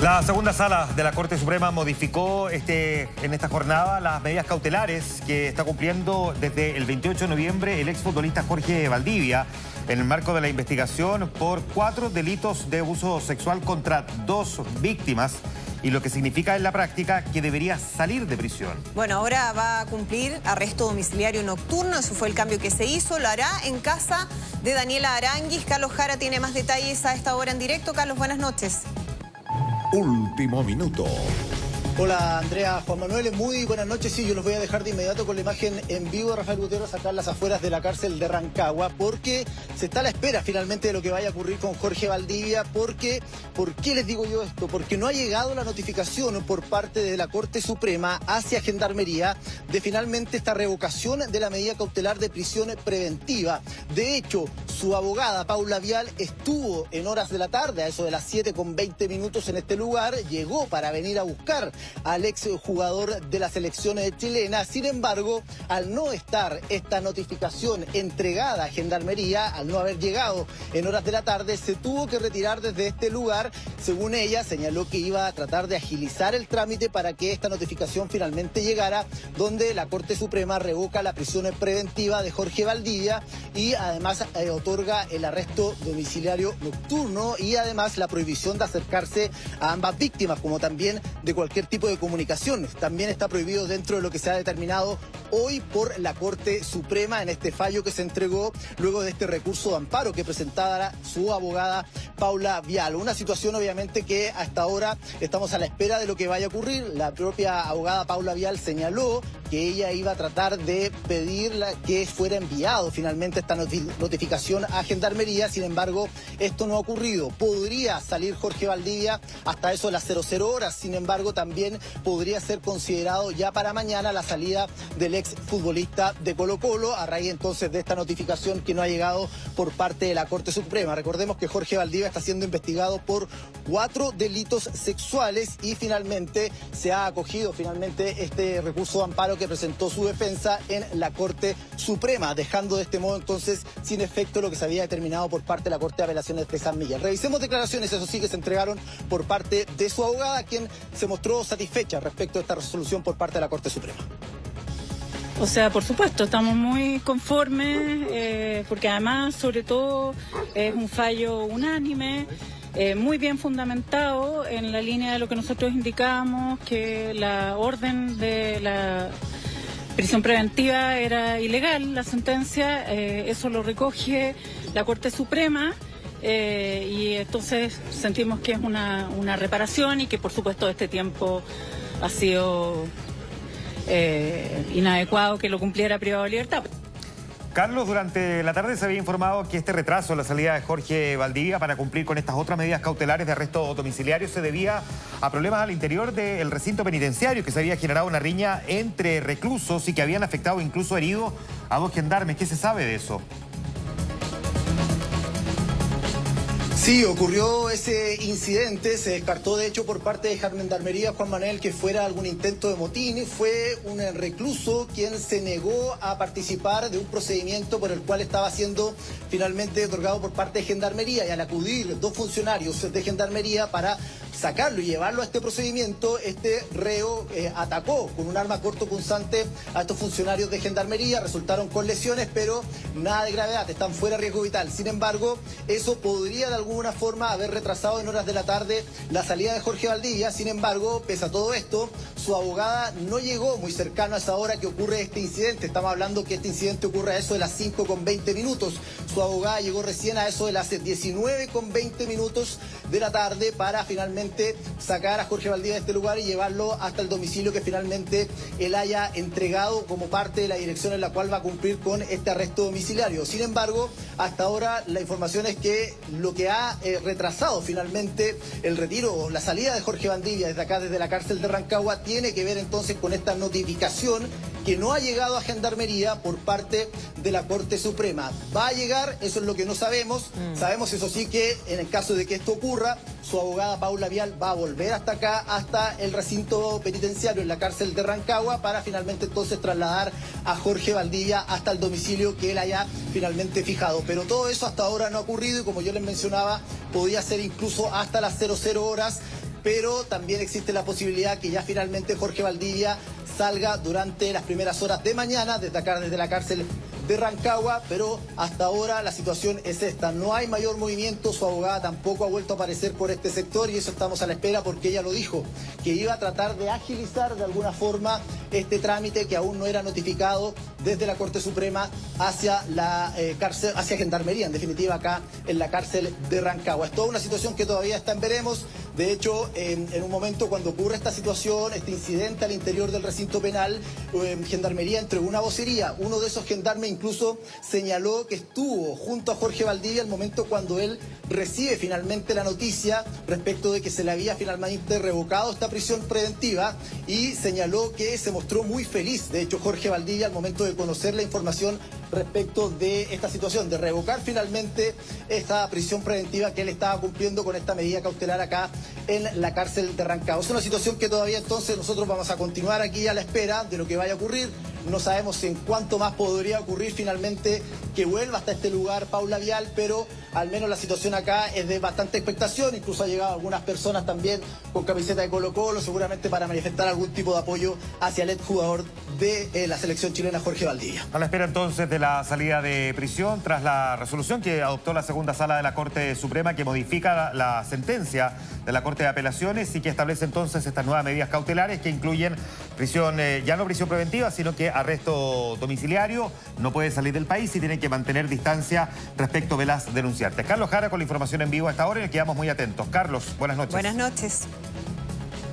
La segunda sala de la Corte Suprema modificó en esta jornada las medidas cautelares que está cumpliendo desde el 28 de noviembre el exfutbolista Jorge Valdivia en el marco de la investigación por 4 delitos de abuso sexual contra 2 víctimas y lo que significa en la práctica que debería salir de prisión. Bueno, ahora va a cumplir arresto domiciliario nocturno, eso fue el cambio que se hizo, lo hará en casa de Daniela Aranguis. Carlos Jara tiene más detalles a esta hora en directo. Carlos, buenas noches. Último minuto. Hola Andrea, Juan Manuel, muy buenas noches. Sí, yo los voy a dejar de inmediato con la imagen en vivo de Rafael Gutiérrez acá en las afueras de la cárcel de Rancagua, porque se está a la espera finalmente de lo que vaya a ocurrir con Jorge Valdivia. ¿Por qué les digo yo esto? Porque no ha llegado la notificación por parte de la Corte Suprema hacia Gendarmería de finalmente esta revocación de la medida cautelar de prisión preventiva. De hecho, su abogada Paula Vial estuvo en horas de la tarde, a eso de las 7:20 en este lugar, llegó para venir a buscar al ex jugador de la selección chilena. Sin embargo, al no estar esta notificación entregada a Gendarmería, al no haber llegado en horas de la tarde, se tuvo que retirar desde este lugar. Según ella, señaló que iba a tratar de agilizar el trámite para que esta notificación finalmente llegara, donde la Corte Suprema revoca la prisión preventiva de Jorge Valdivia y además otorga el arresto domiciliario nocturno y además la prohibición de acercarse a ambas víctimas, como también de cualquier tipo de comunicación. También está prohibido dentro de lo que se ha determinado hoy por la Corte Suprema en este fallo que se entregó luego de este recurso de amparo que presentaba su abogada Paula Vial. Una situación obviamente que hasta ahora estamos a la espera de lo que vaya a ocurrir. La propia abogada Paula Vial señaló que ella iba a tratar de pedirla que fuera enviado finalmente esta notificación a Gendarmería. Sin embargo, esto no ha ocurrido. Podría salir Jorge Valdivia hasta eso de las 00 horas. Sin embargo, también podría ser considerado ya para mañana la salida del ex futbolista de Colo-Colo a raíz entonces de esta notificación que no ha llegado por parte de la Corte Suprema. Recordemos que Jorge Valdivia está siendo investigado por 4 delitos sexuales y finalmente se ha acogido este recurso de amparo que presentó su defensa en la Corte Suprema, dejando de este modo entonces sin efecto lo que se había determinado por parte de la Corte de Apelaciones de San Miguel. Revisemos declaraciones, eso sí, que se entregaron por parte de su abogada, quien se mostró satisfecha respecto a esta resolución por parte de la Corte Suprema. O sea, por supuesto, estamos muy conformes, porque además, sobre todo, es un fallo unánime, muy bien fundamentado en la línea de lo que nosotros indicábamos, que la orden de la prisión preventiva era ilegal, la sentencia, eso lo recoge la Corte Suprema. Y entonces sentimos que es una reparación y que por supuesto este tiempo ha sido inadecuado que lo cumpliera privado de libertad. Carlos, durante la tarde se había informado que este retraso en la salida de Jorge Valdivia para cumplir con estas otras medidas cautelares de arresto domiciliario se debía a problemas al interior del recinto penitenciario, que se había generado una riña entre reclusos y que habían afectado incluso herido a 2 gendarmes. ¿Qué se sabe de eso? Sí, ocurrió ese incidente, se descartó de hecho por parte de Gendarmería, Juan Manuel, que fuera algún intento de motín. Fue un recluso quien se negó a participar de un procedimiento por el cual estaba siendo finalmente otorgado por parte de Gendarmería, y al acudir 2 funcionarios de Gendarmería para sacarlo y llevarlo a este procedimiento, este reo atacó con un arma cortopunzante a estos funcionarios de Gendarmería. Resultaron con lesiones, pero nada de gravedad, están fuera de riesgo vital. Sin embargo, eso podría de alguna forma haber retrasado en horas de la tarde la salida de Jorge Valdivia. Sin embargo, pese a todo esto, su abogada no llegó muy cercano a esa hora que ocurre este incidente. Estamos hablando que este incidente ocurre a eso de las 5:20. Su abogada llegó recién a eso de las 19:20 de la tarde para finalmente sacar a Jorge Valdivia de este lugar y llevarlo hasta el domicilio que finalmente él haya entregado como parte de la dirección en la cual va a cumplir con este arresto domiciliario. Sin embargo, hasta ahora la información es que lo que ha retrasado finalmente el retiro o la salida de Jorge Valdivia desde acá, desde la cárcel de Rancagua, tiene que ver entonces con esta notificación que no ha llegado a Gendarmería por parte de la Corte Suprema. ¿Va a llegar? Eso es lo que no sabemos. Sabemos, eso sí, que en el caso de que esto ocurra, su abogada Paula Vial va a volver hasta acá, hasta el recinto penitenciario en la cárcel de Rancagua, para finalmente entonces trasladar a Jorge Valdivia hasta el domicilio que él haya finalmente fijado. Pero todo eso hasta ahora no ha ocurrido y, como yo les mencionaba, podía ser incluso hasta las 00 horas. pero también existe la posibilidad que ya finalmente Jorge Valdivia salga durante las primeras horas de mañana desde acá, desde la cárcel de Rancagua, pero hasta ahora la situación es esta. No hay mayor movimiento, su abogada tampoco ha vuelto a aparecer por este sector y eso estamos a la espera porque ella lo dijo, que iba a tratar de agilizar de alguna forma este trámite que aún no era notificado desde la Corte Suprema hacia la cárcel, hacia Gendarmería, en definitiva acá en la cárcel de Rancagua. Es toda una situación que todavía está en veremos. De hecho, en un momento cuando ocurre esta situación, este incidente al interior del recinto penal, Gendarmería entregó una vocería. Uno de esos gendarmes incluso señaló que estuvo junto a Jorge Valdivia al momento cuando él recibe finalmente la noticia respecto de que se le había finalmente revocado esta prisión preventiva y señaló que se mostró muy feliz. De hecho, Jorge Valdivia al momento de conocer la información respecto de esta situación, de revocar finalmente esta prisión preventiva que él estaba cumpliendo con esta medida cautelar acá en la cárcel de Rancagua. Es una situación que todavía entonces nosotros vamos a continuar aquí a la espera de lo que vaya a ocurrir. No sabemos en cuánto más podría ocurrir finalmente que vuelva hasta este lugar Paula Vial, pero al menos la situación acá es de bastante expectación. Incluso ha llegado algunas personas también con camiseta de Colo-Colo, seguramente para manifestar algún tipo de apoyo hacia el exjugador de la selección chilena, Jorge Valdivia. A la espera entonces de la salida de prisión tras la resolución que adoptó la segunda sala de la Corte Suprema que modifica la sentencia de la Corte de Apelaciones y que establece entonces estas nuevas medidas cautelares que incluyen prisión, ya no prisión preventiva, sino que arresto domiciliario, no puede salir del país y tiene que mantener distancia respecto de las denunciantes. Carlos Jara con la información en vivo a esta hora y nos quedamos muy atentos. Carlos, buenas noches. Buenas noches.